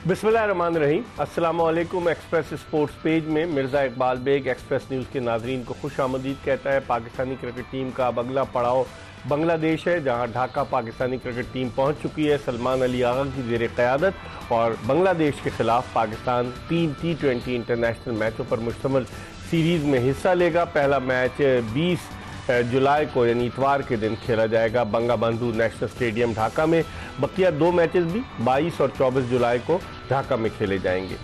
बिस्मिल्लाहिर्रहमानिर्रहीम। अस्सलामुअलैकुम। Express sports page में मिर्ज़ा इकबाल बेग एक्सप्रेस न्यूज़ के नाजरीन को खुश आमदीद कहता है। पाकिस्तानी क्रिकेट टीम का अब अगला पड़ाव बांग्लादेश है, जहां ढाका पाकिस्तानी क्रिकेट टीम पहुंच चुकी है सलमान अली आगा की ज़ेर क़यादत, और बांग्लादेश के खिलाफ पाकिस्तान 3 T20 इंटरनेशनल मैचों पर मुश्तमिल सीरीज़ में हिस्सा लेगा। पहला मैच 20 जुलाई को यानी इतवार के दिन खेला जाएगा बंगाबंधु नेशनल स्टेडियम ढाका में। बकिया 2 मैचेस भी 22 और 24 जुलाई को ढाका में खेले जाएंगे।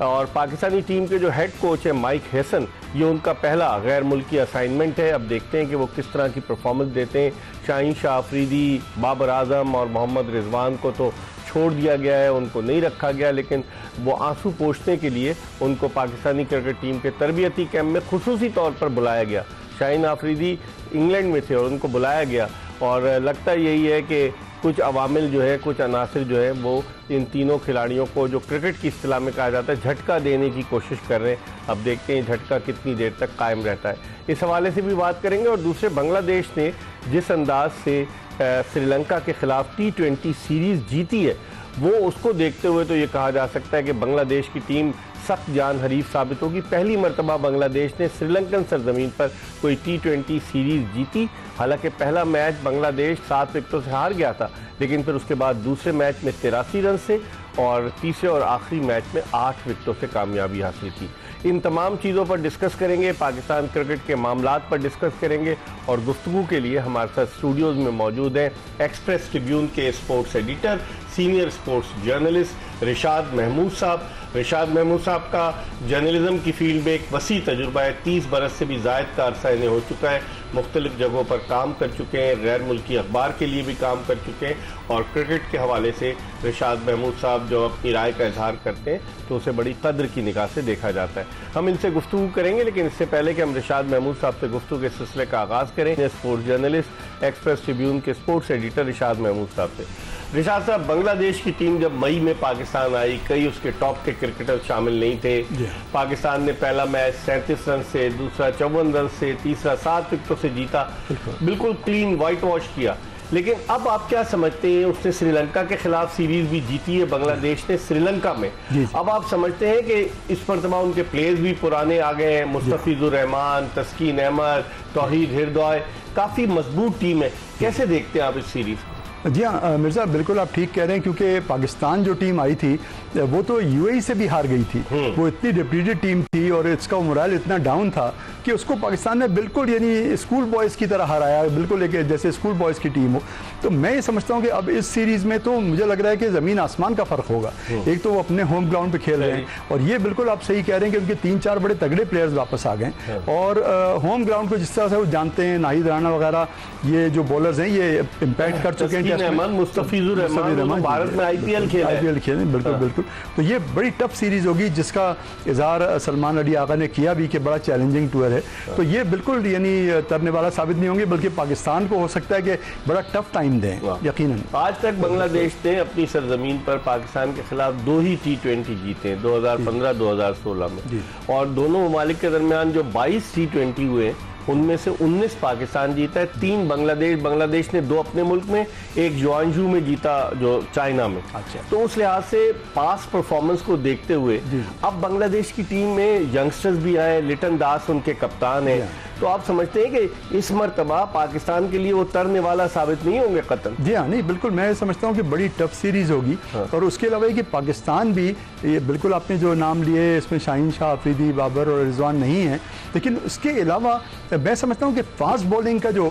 और पाकिस्तानी टीम के जो हेड कोच है माइक हेसन, ये उनका पहला गैर मुल्की असाइनमेंट है। अब देखते हैं कि वो किस तरह की परफॉर्मेंस देते हैं। शाहीन शाह अफरीदी, बाबर आजम और मोहम्मद रिजवान को तो छोड़ दिया गया है, उनको नहीं रखा गया, लेकिन वो आंसू पोंछने के लिए उनको पाकिस्तानी क्रिकेट टीम के तरबियती कैंप में खुसूसी तौर पर बुलाया गया। शाहीन अफरीदी इंग्लैंड में थे और उनको बुलाया गया, और लगता यही है कि कुछ अवामिल जो है, कुछ अनासिर जो है, वो इन तीनों खिलाड़ियों को, जो क्रिकेट की इस्तिलाह में कहा जाता है, झटका देने की कोशिश कर रहे हैं। अब देखते हैं झटका कितनी देर तक कायम रहता है। इस हवाले से भी बात करेंगे। और दूसरे, बांग्लादेश ने जिस अंदाज से श्रीलंका के खिलाफ T20 सीरीज़ जीती है, वो उसको देखते हुए तो ये कहा जा सकता है कि बांग्लादेश की टीम सख्त जान हरीफ साबित होगी। पहली मरतबा बांग्लादेश ने श्रीलंकन सरजमीन पर कोई T20 सीरीज़ जीती। हालांकि पहला मैच बांग्लादेश 7 विकेटों से हार गया था, लेकिन फिर उसके बाद दूसरे मैच में 83 रन से और तीसरे और आखिरी मैच में 8 विकेटों से कामयाबी हासिल की। इन तमाम चीज़ों पर डिस्कस करेंगे, पाकिस्तान क्रिकेट के मामलात पर डिस्कस करेंगे। और गुफ्तगू के लिए हमारे साथ स्टूडियोज़ में मौजूद हैं एक्सप्रेस ट्रिब्यून के sports editor, senior sports journalist Rishad Mahmood sahab. Rishad Mahmood साहब का जर्नलिज्म की फील्ड में एक वसी तजुर्बा है। 30 बरस से भी ज़ायद का अरसा इन्हें हो चुका है। मुख्तलिफ जगहों पर काम कर चुके हैं, गैर मुल्की अखबार के लिए भी काम कर चुके हैं, और क्रिकेट के हवाले से रिशाद महमूद साहब जो अपनी राय का इजहार करते हैं तो उसे बड़ी कद्र की निगाह से देखा जाता है। हम इनसे गुफ्तगू करेंगे, लेकिन इससे पहले कि हम रिशाद महमूद साहब से गुफ्तगू के सिलसिले का आगाज़ करें, स्पोर्ट्स जर्नलिस्ट, एक्सप्रेस ट्रिब्यून के स्पोर्ट्स एडिटर रिशाद महमूद साहब से। रिशाद साहब, बांग्लादेश की टीम जब मई में पाकिस्तान आई, कई उसके टॉप के क्रिकेटर शामिल नहीं थे। पाकिस्तान ने पहला मैच 37 रन से, दूसरा 54 रन से, तीसरा 7 विकेटों से जीता, बिल्कुल क्लीन वाइट वॉश किया। लेकिन अब आप क्या समझते हैं, उसने श्रीलंका के खिलाफ सीरीज भी जीती है बांग्लादेश ने श्रीलंका में। अब आप समझते हैं कि इस मरतबा उनके प्लेयर्स भी पुराने आ गए हैं, मुस्तफिजुर रहमान, तस्कीन अहमद, तौहीद हिरदौई, काफ़ी मजबूत टीम है। कैसे देखते हैं आप इस सीरीज को? जी हाँ मिर्ज़ा, बिल्कुल आप ठीक कह रहे हैं, क्योंकि पाकिस्तान जो टीम आई थी वो तो यूएई से भी हार गई थी। वो इतनी डिप्लीटेड टीम थी और इसका मोरल इतना डाउन था कि उसको पाकिस्तान ने बिल्कुल यानी स्कूल बॉयज़ की तरह हराया, बिल्कुल एक जैसे स्कूल बॉयज़ की टीम हो। तो मैं ये समझता हूँ कि अब इस सीरीज़ में तो मुझे लग रहा है कि ज़मीन आसमान का फ़र्क होगा। एक तो वो अपने होम ग्राउंड पर खेल रहे हैं, और ये बिल्कुल आप सही कह रहे हैं कि उनके 3-4 बड़े तगड़े प्लेयर्स वापस आ गए, और होम ग्राउंड को जिस तरह से वो जानते हैं, नाहिद राणा वगैरह ये जो बॉलर्स हैं ये इम्पैक्ट कर चुके हैं। मुस्तफिजुर रहमान भारत में आईपीएल खेले, बिल्कुल बिल्कुल। तो ये बड़ी टफ सीरीज होगी, जिसका इजहार सलमान अली आगा ने किया भी कि बड़ा चैलेंजिंग टूर है। तो ये बिल्कुल यानी तरने वाला साबित नहीं होंगे, बल्कि पाकिस्तान को हो सकता है कि बड़ा टफ टाइम दें यकीनन। आज तक बांग्लादेश ने अपनी सरजमीन पर पाकिस्तान के खिलाफ 2 ही T20 जीते, 2015-2016 में, और दोनों ममालिक के दरमियान जो 22 T20 हुए उनमें से 19 पाकिस्तान जीता है, 3 बांग्लादेश ने 2 अपने मुल्क में, 1 जुआंजू में जीता जो चाइना में। अच्छा। तो उस लिहाज से पास परफॉर्मेंस को देखते हुए अब बांग्लादेश की टीम में यंगस्टर्स भी आए, लिटन दास उनके कप्तान हैं। तो आप समझते हैं कि इस मरतबा पाकिस्तान के लिए वो तरने वाला साबित नहीं होंगे कतल? जी हाँ, नहीं बिल्कुल, मैं समझता हूँ कि बड़ी टफ सीरीज होगी। और उसके अलावा कि पाकिस्तान भी, ये बिल्कुल आपने जो नाम लिए इसमें शाहीन शाह अफरीदी, बाबर और रिजवान नहीं है, लेकिन उसके अलावा मैं समझता हूँ कि फास्ट बॉलिंग का जो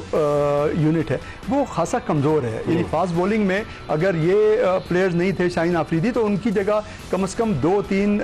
यूनिट है वो खासा कमज़ोर है। यानी फास्ट बॉलिंग में अगर ये प्लेयर्स नहीं थे शाहीन अफरीदी, तो उनकी जगह कम से कम 2-3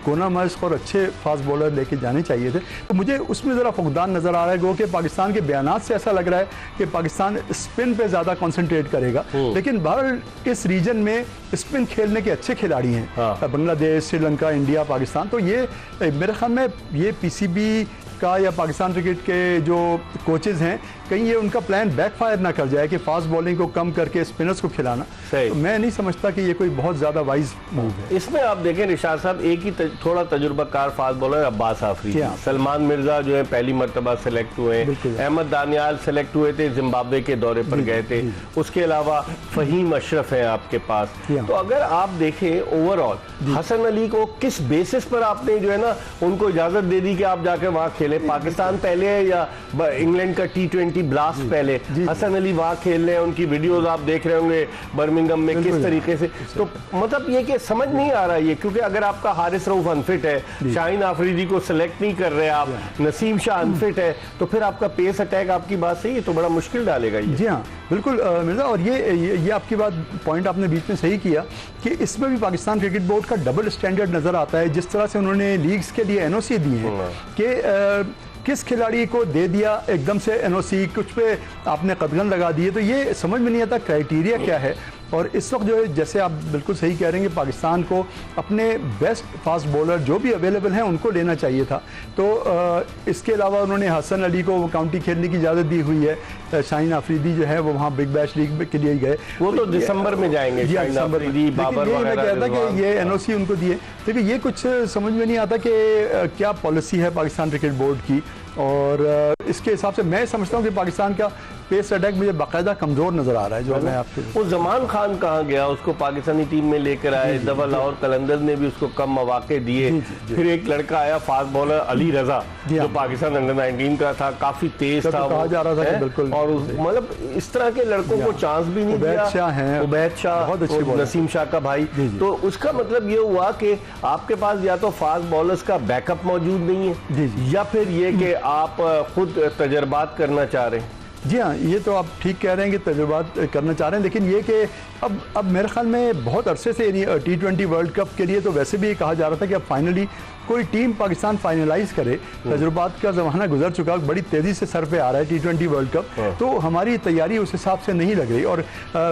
कोना मश्क और अच्छे फास्ट बॉलर लेके जाने चाहिए थे। तो मुझे उसमें ज़रा फुकदान नज़र आ रहा है, गो कि पाकिस्तान के बयानात से ऐसा लग रहा है कि पाकिस्तान स्पिन पे ज़्यादा कंसंट्रेट करेगा। लेकिन बहरहाल इस रीजन में स्पिन खेलने के अच्छे खिलाड़ी हैं, बांग्लादेश, श्रीलंका, इंडिया, पाकिस्तान। तो ये मेरे ख्याल में ये पीसीबी का या पाकिस्तान क्रिकेट के जो कोचेज हैं, कहीं ये उनका प्लान बैकफायर ना कर जाए कि फास्ट बॉलिंग को कम करके स्पिनर्स को खिलाना। तो मैं नहीं समझता कि ये कोई बहुत ज़्यादा वाइज मूव है। इसमें आप देखें निशात साहब, एक ही थोड़ा तजुर्बाकार फास्ट बॉलर अब्बास आफरीदी, सलमान मिर्जा जो है पहली मरतबा सेलेक्ट हुए, अहमद दानियाल सेलेक्ट हुए थे, जिम्बाब्वे के दौरे पर गए थे, उसके अलावा फहीम अशरफ है आपके पास। तो अगर आप देखें ओवरऑल हसन अली को किस बेसिस पर आपने जो है ना उनको इजाजत दे दी कि आप जाके वहां खेले? पाकिस्तान पहले है या इंग्लैंड का T20 ब्लास्ट पहले? हसन अली वहां खेल रहे हैं, उनकी वीडियोस आप देख रहे होंगे बर्मिंघम में किस तरीके से। तो मतलब ये कि समझ नहीं आ रहा ये, क्योंकि अगर आपका हारिस रऊफ अनफिट है, शाहीन आफरीदी को सिलेक्ट नहीं कर रहे आप, नसीम शाह अनफिट है, तो फिर आपका पेस अटैक, आपकी बात सही है, तो बड़ा मुश्किल डालेगा ये। जी हाँ बिल्कुल मिर्जा, और ये आपकी बात पॉइंट आपने बीच में सही किया कि इसमें भी पाकिस्तान क्रिकेट बोर्ड का डबल स्टैंडर्ड नजर आता है। जिस तरह से उन्होंने लीग्स के लिए NOC दी है कि किस खिलाड़ी को दे दिया एकदम से NOC, कुछ पे आपने कदगन लगा दिए, तो ये समझ में नहीं आता क्राइटेरिया क्या है। और इस वक्त जो है, जैसे आप बिल्कुल सही कह रहे हैं कि पाकिस्तान को अपने बेस्ट फास्ट बॉलर जो भी अवेलेबल हैं उनको लेना चाहिए था। तो इसके अलावा उन्होंने हसन अली को काउंटी खेलने की इजाज़त दी हुई है। शाहीन आफरीदी जो है वो वहाँ बिग बैश लीग के लिए गए, वो तो दिसंबर में जाएंगे। बाबर कहता कि ये NOC उनको दिए। देखिए ये कुछ समझ में नहीं आता कि क्या पॉलिसी है पाकिस्तान क्रिकेट बोर्ड की, और इसके हिसाब से मैं समझता हूँ कि पाकिस्तान का पेस अटैक मुझे बाकायदा कमजोर नजर आ रहा है। जो मैं आपके वो जमान खान कहाँ गया? उसको पाकिस्तानी टीम में लेकर आए, दफा लाहौर कलंदर ने भी उसको कम मौके दिए। फिर एक लड़का आया फास्ट बॉलर अली रजा, जो पाकिस्तान अंडर 19 का था, काफी तेज था, कहा जा रहा था बिल्कुल। और मतलब इस तरह के लड़कों को चांस भी नहीं दिया। उबैद शाह, नसीम शाह का भाई। तो उसका मतलब ये हुआ कि आपके पास या तो फास्ट बॉलर्स का बैकअप मौजूद नहीं है, या फिर ये कि आप खुद तजर्बात करना चाह रहे हैं। जी हाँ, ये तो आप ठीक कह रहे हैं कि तजुर्बात करना चाह रहे हैं, लेकिन ये कि अब मेरे ख्याल में बहुत अरसे से T20 वर्ल्ड कप के लिए तो वैसे भी कहा जा रहा था कि अब फाइनली कोई टीम पाकिस्तान फाइनलाइज करे। तजुर्बात का ज़माना गुजर चुका, बड़ी तेज़ी से सर पे आ रहा है T20 वर्ल्ड कप, तो हमारी तैयारी उस हिसाब से नहीं लग रही। और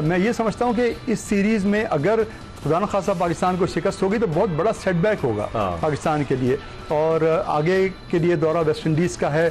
मैं ये समझता हूँ कि इस सीरीज़ में अगर खुदा न खासा पाकिस्तान को शिकस्त होगी तो बहुत बड़ा सेटबैक होगा पाकिस्तान के लिए, और आगे के लिए दौरा वेस्ट इंडीज़ का है,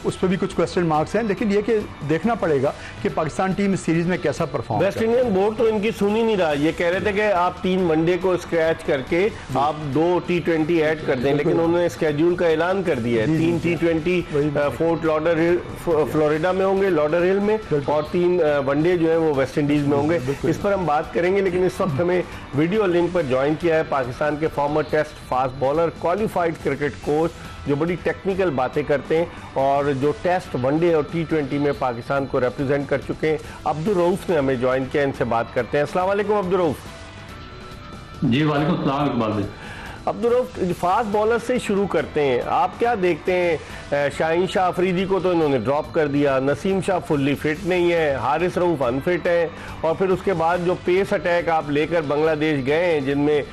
उस पर भी कुछ क्वेश्चन मार्क्स हैं। लेकिन ये कि देखना पड़ेगा कि पाकिस्तान टीम इस सीरीज में कैसा परफॉर्म। वेस्ट इंडियन बोर्ड तो इनकी सुन ही नहीं रहा, ये कह रहे थे कि आप 3 वनडे को स्क्रैच करके आप 2 T20 ऐड कर दें, लेकिन उन्होंने स्केड्यूल का ऐलान कर दिया है। 3 T20 फोर्ट लॉडरहिल फ्लोरिडा में होंगे, लॉडरहिल में, और 3 वनडे जो है वो वेस्ट इंडीज में होंगे। इस पर हम बात करेंगे, लेकिन इस वक्त हमें वीडियो लिंक पर ज्वाइन किया है पाकिस्तान के former test fast bowler, qualified cricket coach, जो बड़ी टेक्निकल बातें करते हैं और जो टेस्ट, वनडे और T20 में पाकिस्तान को रिप्रेजेंट कर चुके हैं। अब्दुल रऊफ ने हमें ज्वाइन किया, इनसे बात करते हैं। अस्सलाम वालेकुम अब्दुल रऊफ। जी वालेकुम सलाम इकबाल भाई। अब्दुल रऊफ, फास्ट बॉलर से शुरू करते हैं, आप क्या देखते हैं? शाहीन शाह अफरीदी को तो इन्होंने ड्रॉप कर दिया, नसीम शाह फुल्ली फिट नहीं है, हारिस रऊफ अनफिट है, और फिर उसके बाद जो पेस अटैक आप लेकर बांग्लादेश गए हैं, जिनमें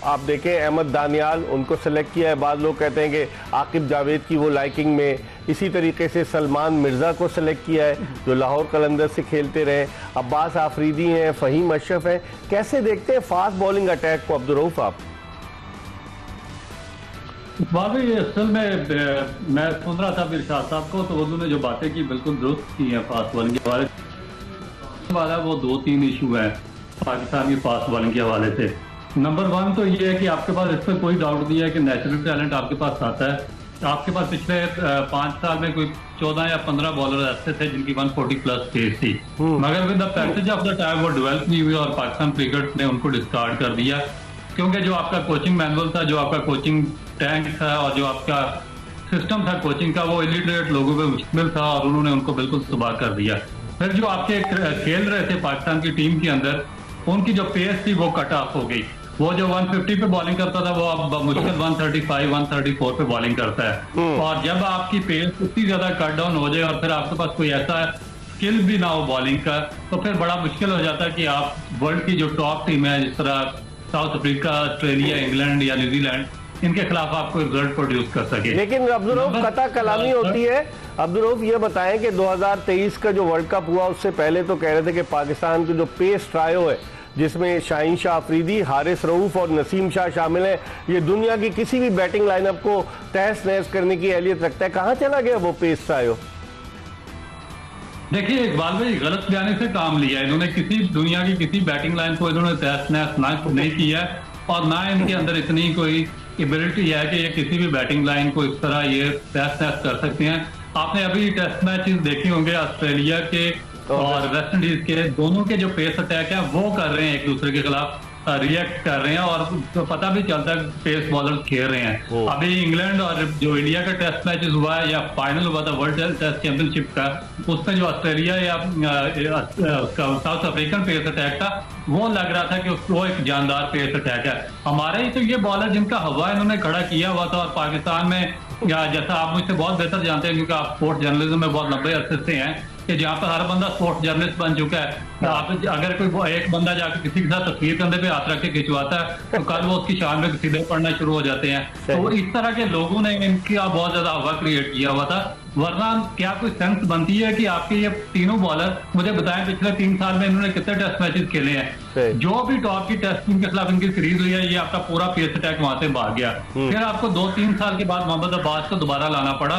आप देखें अहमद दानियाल, उनको सेलेक्ट किया है। बाद लोग कहते हैं कि आकिब जावेद की वो लाइकिंग में, इसी तरीके से सलमान मिर्ज़ा को सेलेक्ट किया है जो लाहौर कलंदर से खेलते रहे, अब्बास आफरीदी हैं, फहीम अशरफ हैं। कैसे देखते हैं फास्ट बॉलिंग अटैक को अब्दुल रऊफ आप? भाई असल में मैं सुन रहा था इरशाद साहब को, तो उन्होंने जो बातें की बिल्कुल दुरुस्त की हैं फास्ट बॉलिंग के हवाले वाला। वो 2-3 इशू हैं पाकिस्तान की फास्ट बॉलिंग के हवाले से। नंबर 1 तो ये है कि आपके पास इस पर कोई डाउट नहीं है कि नेचुरल टैलेंट आपके पास आता है। आपके पास पिछले 5 साल में कोई 14 या 15 बॉलर ऐसे थे जिनकी 140 प्लस पेस थी, मगर with the passage of the time वो डेवलप नहीं हुई और पाकिस्तान क्रिकेट ने उनको डिस्कार्ड कर दिया, क्योंकि जो आपका कोचिंग मैनुअल था, जो आपका कोचिंग टैंक था और जो आपका सिस्टम था कोचिंग का, वो इलिटरेट लोगों पे मुश्किल था और उन्होंने उनको बिल्कुल तबाह कर दिया। फिर जो आपके खेल रहे थे पाकिस्तान की टीम के अंदर, उनकी जो पेस थी वो कट ऑफ हो गई। वो जो 150 पे बॉलिंग करता था वो अब मुश्किल 135, 134 पे बॉलिंग करता है। और जब आपकी पेस इतनी ज्यादा कट डाउन हो जाए और फिर आपके पास कोई ऐसा स्किल भी ना हो बॉलिंग का, तो फिर बड़ा मुश्किल हो जाता है कि आप वर्ल्ड की जो टॉप टीम है, जिस तरह साउथ अफ्रीका, ऑस्ट्रेलिया, इंग्लैंड या न्यूजीलैंड, इनके खिलाफ आपको रिजल्ट प्रोड्यूस कर सके। लेकिन अब्दुल रऊफ कता कलामी होती है, अब्दुल रऊफ ये बताएं कि 2023 का जो वर्ल्ड कप हुआ उससे पहले तो कह रहे थे कि पाकिस्तान के जो पेस ट्रायो है जिसमें शाहीन शाह अफरीदी, हारिस रऊफ और नसीम शाह शामिल हैं, ये दुनिया की किसी भी बैटिंग लाइनअप को तहस नहस करने की अहलियत रखता है। कहाँ चला गया वो पेस ट्रायो? देखिए इकबाल भाई गलत बयानी से काम लिया, इन्होंने किसी दुनिया की किसी बैटिंग लाइन को इन्होंने तहस नहस नहीं किया और ना इनके अंदर इतनी कोई एबिलिटी है कि ये किसी भी बैटिंग लाइन को इस तरह ये तहस नहस कर सकते हैं। आपने अभी टेस्ट मैचेस देखे होंगे ऑस्ट्रेलिया के और वेस्ट इंडीज के, दोनों के जो पेस अटैक है वो कर रहे हैं, एक दूसरे के खिलाफ रिएक्ट कर रहे हैं और तो पता भी चलता है पेस बॉलर खेल रहे हैं। अभी इंग्लैंड और जो इंडिया का टेस्ट मैचेस हुआ है या फाइनल हुआ था वर्ल्ड टेस्ट चैंपियनशिप का, उसमें जो ऑस्ट्रेलिया या साउथ अफ्रीकन पेस अटैक था वो लग रहा था कि वो एक जानदार पेस अटैक है। हमारे ही तो ये बॉलर जिनका हवा इन्होंने खड़ा किया हुआ था और पाकिस्तान में, या जैसा आप मुझसे बहुत बेहतर जानते हैं क्योंकि आप स्पोर्ट्स जर्नलिज्म में बहुत लंबे अरसे से हैं कि जहाँ पर हर बंदा स्पोर्ट्स जर्नलिस्ट बन चुका है, आप अगर कोई एक बंदा जाकर किसी के साथ तस्वीर कंधे पे हाथ रख के खिंचवाता है तो कल वो उसकी शान में सीधे पड़ना शुरू हो जाते हैं। तो इस तरह के लोगों ने इनकी बहुत ज्यादा हवा क्रिएट किया हुआ था, वरना क्या कोई सेंस बनती है कि आपके ये तीनों बॉलर, मुझे बताएं पिछले 3 साल में इन्होंने कितने टेस्ट मैचेस खेले हैं, जो भी टॉप की टेस्ट टीम के खिलाफ इनकी सीरीज हुई है ये आपका पूरा पेस अटैक वहां से भाग गया। फिर आपको 2-3 साल के बाद मोहम्मद अब्बास को दोबारा लाना पड़ा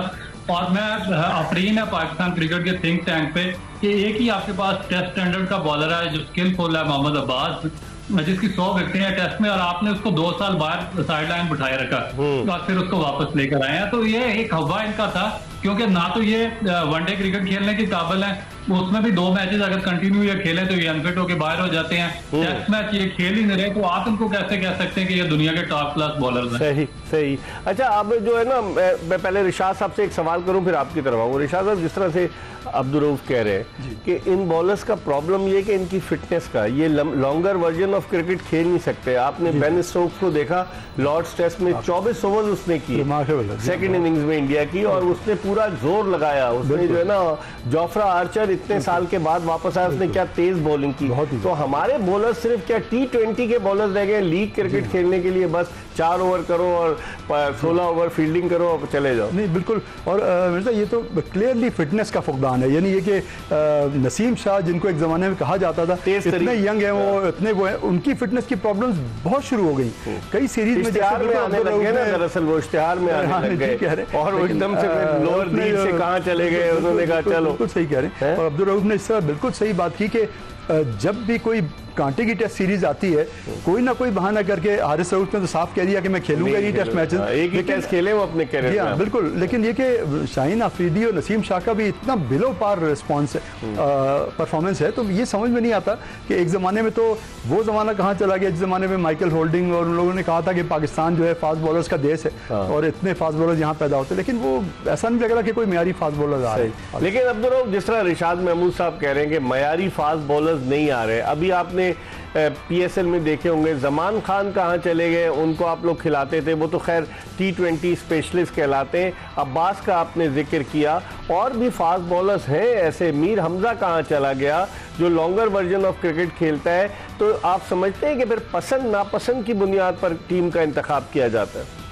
और मैं अफरीन है पाकिस्तान क्रिकेट के थिंक टैंक पे कि एक ही आपके पास टेस्ट स्टैंडर्ड का बॉलर है जो स्किलफुल है, मोहम्मद अब्बास, जिसकी 100 विकेटें हैं टेस्ट में और आपने उसको 2 साल बाहर साइड लाइन बिठाए रखा और फिर उसको वापस लेकर आए हैं। तो ये एक हवा इनका था क्योंकि ना तो ये वनडे क्रिकेट खेलने के काबिल है, उसमें भी 2 मैचेस अगर कंटिन्यू ये खेलें तो ये अनफिट होकर बाहर हो जाते हैं, टेस्ट मैच ये खेल ही नहीं रहे, तो आप इनको कैसे कह सकते हैं कि ये दुनिया के टॉप क्लास बॉलर हैं? सही सही। अच्छा अब जो है ना, मैं पहले रिशाद साहब से एक सवाल करूं फिर आपकी तरफ आऊँ। रिशाद साहब, जिस तरह से अब्दुल रऊफ कह रहे हैं कि इन बॉलर्स का प्रॉब्लम ये कि इनकी फिटनेस का, ये लॉन्गर वर्जन ऑफ क्रिकेट खेल नहीं सकते। आपने बेन स्टोक्स को देखा, लॉर्ड्स टेस्ट में 24 ओवर उसने किए सेकंड इनिंग्स में इंडिया की और उसने पूरा जोर लगाया, उसने जो है ना, जोफ्रा आर्चर इतने साल के बाद वापस आया, उसने क्या तेज बॉलिंग की। तो हमारे बॉलर सिर्फ क्या T20 के बॉलर्स रह गए लीग क्रिकेट खेलने के लिए, बस 4 ओवर करो और 16 ओवर फील्डिंग करो और चले जाओ? नहीं बिल्कुल, और मिर्जा ये तो क्लियरली फिटनेस का फुकदान है। यानी ये कि नसीम शाह जिनको एक जमाने में कहा जाता था इतने यंग हैं वो, इतने वो हैं, उनकी फिटनेस की प्रॉब्लम्स बहुत शुरू हो गई कई सीरीज में आने लग गए ना, दरअसल वो इश्तिहार में आने लग गए और वो एकदम से लोअर लीग से कहां चले गए, उन्होंने कहा चलो। बिल्कुल सही कह रहे हैं और अब्दुल रऊफ ने इस तरह बिल्कुल सही बात की कि जब भी कोई कांटे की टेस्ट सीरीज आती है कोई ना कोई बहाना करके, हारिस रऊफ ने तो साफ कह दिया कि मैं खेलूंगा नहीं टेस्ट मैचेस, एक ही टेस्ट खेले वो अपने कैरियर में। बिल्कुल, लेकिन ये कि शाहीन अफरीदी और नसीम शाह का भी इतना बिलो पार रिस्पॉन्स है, परफॉर्मेंस है, तो ये समझ में नहीं आता कि एक ज़माने में तो वो ज़माना कहाँ चला गया जिस ज़माने में माइकल होल्डिंग और उन लोगों ने कहा था कि पाकिस्तान जो है फास्ट बॉलर्स का देश है और इतने फास्ट बॉलर्स यहाँ पैदा होते, लेकिन वो ऐसा नहीं लग रहा कि कोई मयारी फास्ट बॉलर आ रहे हैं। लेकिन अब्दुल रऊफ, जिस तरह रिशाद महमूद साहब कह रहे हैं कि मयारी फास्ट बॉलर्स नहीं आ रहे, अभी आपने PSL में देखे होंगे जमान खान कहाँ चले गए, उनको आप लोग खिलाते थे, वो तो खैर T20 स्पेशलिस्ट कहलाते हैं। अब्बास का आपने जिक्र किया, और भी फास्ट बॉलर्स हैं ऐसे, मीर हमजा कहाँ चला गया जो लॉन्गर वर्जन ऑफ क्रिकेट खेलता है। तो आप समझते हैं कि फिर पसंद नापसंद की बुनियाद पर टीम का इंतखाब किया जाता है?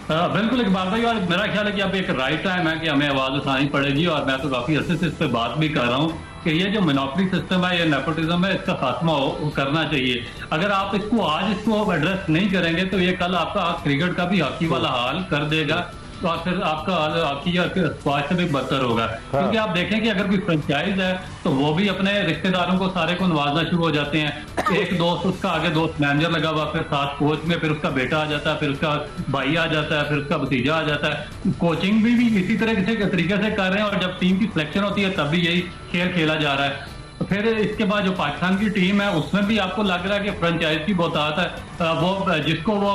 बिल्कुल इकबाल भाई, और मेरा ख्याल है कि अब एक राइट टाइम है कि हमें आवाज उठानी पड़ेगी और मैं तो काफी अर्से से इस पर बात भी कर रहा हूँ कि ये जो मोनोपोली सिस्टम है, ये नेपोटिज्म है, इसका खात्मा करना चाहिए। अगर आप इसको एड्रेस नहीं करेंगे तो ये कल आपका क्रिकेट का भी हॉकी वाला हाल कर देगा और फिर आपका हॉकी या स्क्वाश से भी बदतर होगा। क्योंकि आप देखें कि अगर कोई फ्रेंचाइज है तो वो भी अपने रिश्तेदारों को सारे को नवाजना शुरू हो जाते हैं। एक दोस्त, उसका आगे दोस्त मैनेजर लगा हुआ, फिर साथ कोच में, फिर उसका बेटा आ जाता है, फिर उसका भाई आ जाता है, फिर उसका भतीजा आ जाता है। कोचिंग भी इसी तरह के तरीके से कर रहे हैं और जब टीम की सिलेक्शन होती है तब भी यही खेल खेला जा रहा है। तो फिर इसके बाद जो पाकिस्तान की टीम है उसमें भी आपको लग रहा है कि फ्रेंचाइज की बहुतात है, वो जिसको वो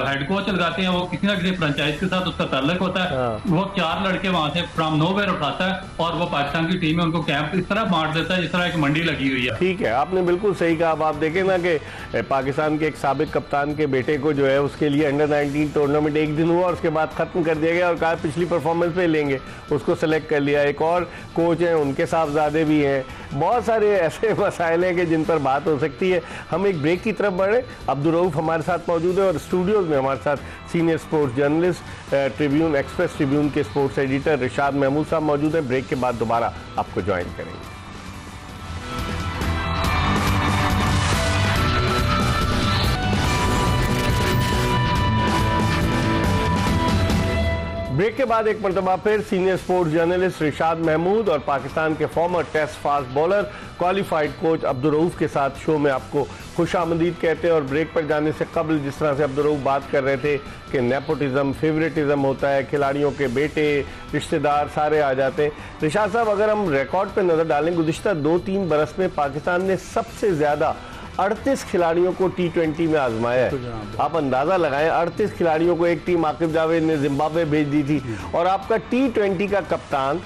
हेड कोच लगाते हैं वो किसी ना किसी फ्रेंचाइज के साथ उसका ताल्लुक होता है। वो 4 लड़के वहां से फ्रॉम नोवेयर उठाता है और वो पाकिस्तान की टीम है उनको कैंप इस तरह बांट देता है जिस तरह एक मंडी लगी हुई है। ठीक है, आपने बिल्कुल सही कहा। अब आप देखें ना कि पाकिस्तान के एक साबिक कप्तान के बेटे को जो है उसके लिए अंडर 19 टूर्नामेंट एक दिन हुआ और उसके बाद खत्म कर दिया गया और कहा पिछली परफॉर्मेंस पे लेंगे, उसको सेलेक्ट कर लिया। एक और कोच है, उनके साहबजादे भी हैं, बहुत सारे ऐसे मसाइल हैं कि जिन पर बात हो सकती है। हम एक ब्रेक की तरफ बढ़े। अब्दुल रऊफ हमारे साथ मौजूद है और स्टूडियोज़ में हमारे साथ senior sports journalist Tribune express Tribune के स्पोर्ट्स एडिटर रिशाद महमूद साहब मौजूद हैं। ब्रेक के बाद दोबारा आपको ज्वाइन करेंगे। ब्रेक के बाद एक मरतबा फिर senior sports journalist Rishad Mahmood और पाकिस्तान के former test fast bowler qualified coach Abdul Rauf के साथ शो में आपको खुशामदीद कहते हैं। और ब्रेक पर जाने से कबल जिस तरह से अब्दुल रऊफ बात कर रहे थे कि नेपोटिज्म, फेवरेटिज्म होता है, खिलाड़ियों के बेटे, रिश्तेदार सारे आ जाते हैं। रिशाद साहब, अगर हम रिकॉर्ड पर नज़र डालें, गुज़िश्ता 2-3 बरस में पाकिस्तान ने सबसे ज़्यादा 38 खिलाड़ियों को T20 में आजमाया है। आप अंदाजा लगाएं, 38 खिलाड़ियों को एक टीम आकिब जावेद ने जिम्बाब्वे भेज दी थी। और आपका T20 का कप्तान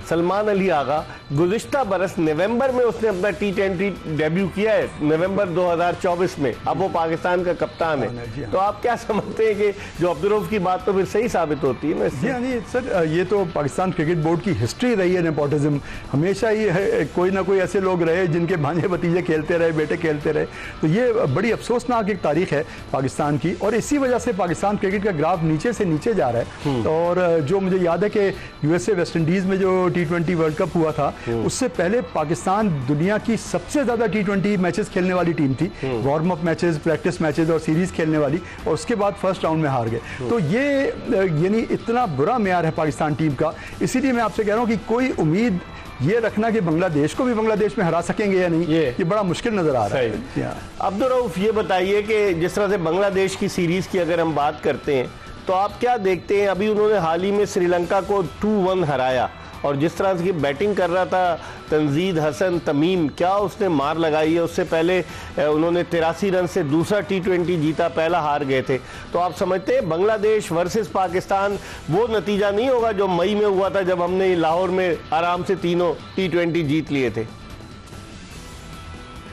सलमान अली आगा गुज़िश्ता बरस नवंबर में उसने अपना T20 डेब्यू किया है, नवंबर 2024 में। अब वो पाकिस्तान का कप्तान है। तो आप क्या समझते हैं कि जो अब्दुल रऊफ की बात तो फिर सही साबित होती है ना? जी सर, ये तो पाकिस्तान क्रिकेट बोर्ड की हिस्ट्री रही है। नेपोटिज्म हमेशा ही है, कोई ना कोई ऐसे लोग रहे जिनके भांजे भतीजे खेलते रहे, बेटे खेलते रहे। तो ये बड़ी अफसोसनाक एक तारीख है पाकिस्तान की, और इसी वजह से पाकिस्तान क्रिकेट का ग्राफ नीचे से नीचे जा रहा है। और जो मुझे याद है कि यूएसए वेस्ट इंडीज में जो T20 वर्ल्ड कप हुआ था, उससे पहले पाकिस्तान दुनिया की सबसे ज्यादा T20 मैचेस खेलने वाली टीम थी। Warm up matches, practice matches और सीरीज खेलने वाली, और उसके बाद फर्स्ट राउंड में हार गए। तो ये यानी इतना बुरा मेयार है पाकिस्तान टीम का। इसीलिए मैं आपसे कह रहा हूं कि कोई उम्मीद ये रखना कि बांग्लादेश को भी बांग्लादेश में हरा सकेंगे या नहीं, ये बड़ा मुश्किल नजर आ रहा है। अब्दुल रऊफ, ये बताइए कि जिस तरह से बांग्लादेश की सीरीज की अगर हम बात करते हैं तो आप क्या देखते हैं? अभी उन्होंने हाल ही में श्रीलंका को 2-1 हराया, और जिस तरह से बैटिंग कर रहा था तंजीद हसन तमीम, क्या उसने मार लगाई है। उससे पहले उन्होंने 83 रन से दूसरा T20 जीता, पहला हार गए थे। तो आप समझते हैं बांग्लादेश वर्सेस पाकिस्तान वो नतीजा नहीं होगा जो मई में हुआ था, जब हमने लाहौर में आराम से तीनों T20 जीत लिए थे?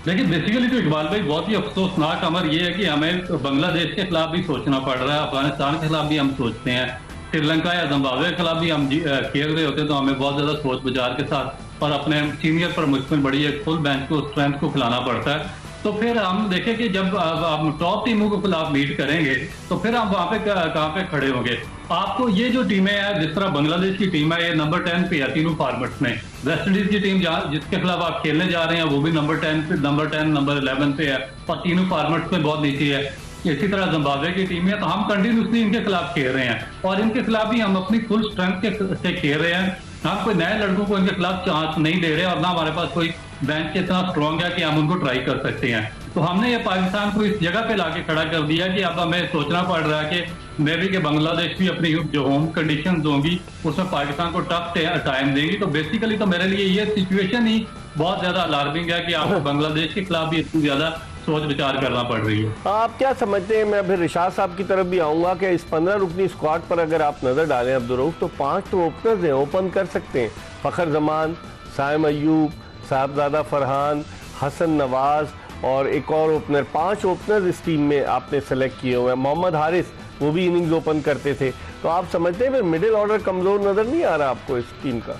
देखिए, बेसिकली तो इकबाल भाई बहुत ही अफसोसनाक अमर ये है कि हमें बांग्लादेश के खिलाफ भी सोचना पड़ रहा है, अफगानिस्तान के खिलाफ भी हम सोचते हैं, श्रीलंका या जिम्बाब्वे के खिलाफ भी हम खेल रहे होते हैं, तो हमें बहुत ज्यादा सोच विचार के साथ और अपने सीनियर प्रमुख में बड़ी एक फुल बेंच को स्ट्रेंथ को खिलाना पड़ता है। तो फिर हम देखें कि जब हम टॉप टीमों के खिलाफ मीट करेंगे तो फिर हम वहां पे कहाँ पे खड़े होंगे। आपको ये जो टीमें हैं, जिस तरह बांग्लादेश की टीम है, ये नंबर 10 पे है तीनों फॉर्मेट्स में। वेस्ट इंडीज की टीम जिसके खिलाफ आप खेलने जा रहे हैं वो भी नंबर 10, नंबर 11 पे है, और तीनों फॉर्मेट्स में बहुत नीचे है। इसी तरह जिम्बाब्वे की टीम है। तो हम कंटिन्यूसली इनके खिलाफ खेल रहे हैं, और इनके खिलाफ भी हम अपनी फुल स्ट्रेंथ से खेल रहे हैं। हम कोई नए लड़कों को इनके खिलाफ चांस नहीं दे रहे, और ना हमारे पास कोई बेंच इतना स्ट्रॉन्ग है कि हम उनको ट्राई कर सकते हैं। तो हमने ये पाकिस्तान को इस जगह पे लाके खड़ा कर दिया कि अब हमें सोचना पड़ रहा है कि मे भी कि बांग्लादेश भी अपनी जो होम कंडीशंस होंगी उसमें पाकिस्तान को टफ टाइम देंगी। तो बेसिकली तो मेरे लिए ये सिचुएशन ही बहुत ज्यादा अलार्मिंग है कि आपको बांग्लादेश के खिलाफ भी इतनी ज्यादा सोच विचार करना पड़ रही है। आप क्या समझते हैं? मैं फिर रिशाद साहब की तरफ भी आऊंगा कि इस 15 रुकनी स्क्वाड पर अगर आप नजर डालें अब्दुल रऊफ, तो 5 तो ओपनर्स हैं, ओपन कर सकते हैं। फखर जमान, साइम अयूब, साहबजादा फरहान, हसन नवाज और एक और ओपनर, 5 ओपनर्स इस टीम में आपने सेलेक्ट किए हुए हैं। मोहम्मद हारिस वो भी इनिंग्स ओपन करते थे। तो आप समझते हैं फिर मिडिल ऑर्डर कमजोर नजर नहीं आ रहा आपको इस टीम का?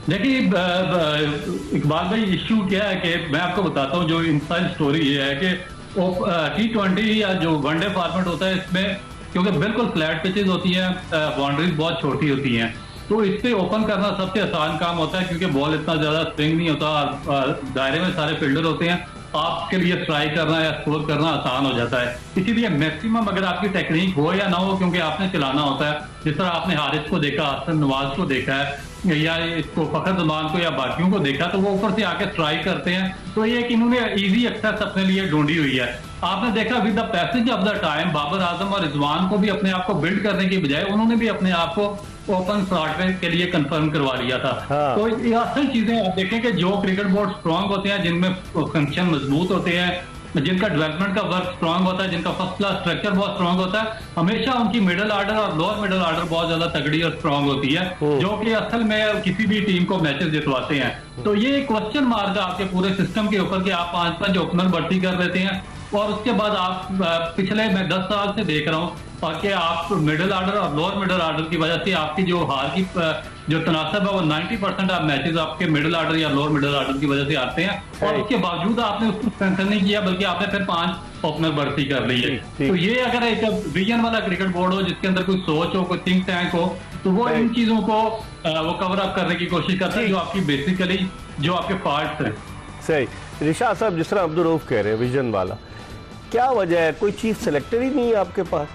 देखिए इकबाल भाई, इश्यू क्या है कि मैं आपको बताता हूँ, जो इनसाइड स्टोरी ये है कि T20 या जो वनडे फॉर्मेट होता है, इसमें क्योंकि बिल्कुल फ्लैट पिचेज होती हैं, बाउंड्रीज बहुत छोटी होती हैं, तो इस पे ओपन करना सबसे आसान काम होता है, क्योंकि बॉल इतना ज्यादा स्विंग नहीं होता, दायरे में सारे फील्डर होते हैं, आपके लिए स्ट्राइक करना या स्कोर करना आसान हो जाता है। इसीलिए मैक्सिमम अगर आपकी टेक्निक हो या ना हो, क्योंकि आपने चलाना होता है, जिस तरह आपने हारिस को देखा, हसन नवाज को देखा है, या इसको फखर जमान को या बाकियों को देखा, तो वो ऊपर से आके स्ट्राइक करते हैं। तो ये कि इन्होंने इजी एक्सेस अपने लिए ढूंढी हुई है। आपने देखा with the passage of the time, Babar Azam और रिजवान को भी अपने आप को बिल्ड करने की बजाय उन्होंने भी अपने आप को ओपन स्लॉट के लिए कंफर्म करवा लिया था। हाँ। तो ये असल चीजें आप देखें कि जो क्रिकेट बोर्ड स्ट्रांग होते हैं, जिनमें फंक्शन मजबूत होते हैं, जिनका डेवलपमेंट का वर्क स्ट्रांग होता है, जिनका फर्स्ट क्लास स्ट्रक्चर बहुत स्ट्रांग होता है, हमेशा उनकी मिडिल ऑर्डर और लोअर मिडिल ऑर्डर बहुत ज्यादा तगड़ी और स्ट्रांग होती है, जो कि असल में किसी भी टीम को मैचेस जितवाते हैं। तो ये क्वेश्चन मार्क है आपके पूरे सिस्टम के ऊपर कि आप 5-5 ओपनर भर्ती कर लेते हैं, और उसके बाद आप पिछले मैं 10 साल से देख रहा हूँ और कि आप मिडिल ऑर्डर और लोअर मिडिल ऑर्डर की वजह से आपकी जो हार की जो तनासब है वो 90% आप मैचेस आपके मिडिल ऑर्डर या लोअर मिडिल ऑर्डर की वजह से आते हैं और उसके बावजूद आपने उसको स्ट्रेंथन नहीं किया बल्कि आपने फिर 5 ओपनर भर्ती कर ली है। तो ये अगर एक विजन वाला क्रिकेट बोर्ड हो जिसके अंदर कोई सोच हो, कोई थिंक टैंक हो, तो वो इन चीजों को वो कवर अप करने की कोशिश करता है जो आपकी बेसिकली जो आपके पार्ट्स हैं। सही। रिशाद साहब, जिस तरह अब्दुल रऊफ कह रहे हैं विजन वाला, क्या वजह है? कोई चीफ सेलेक्टर ही नहीं है आपके पास?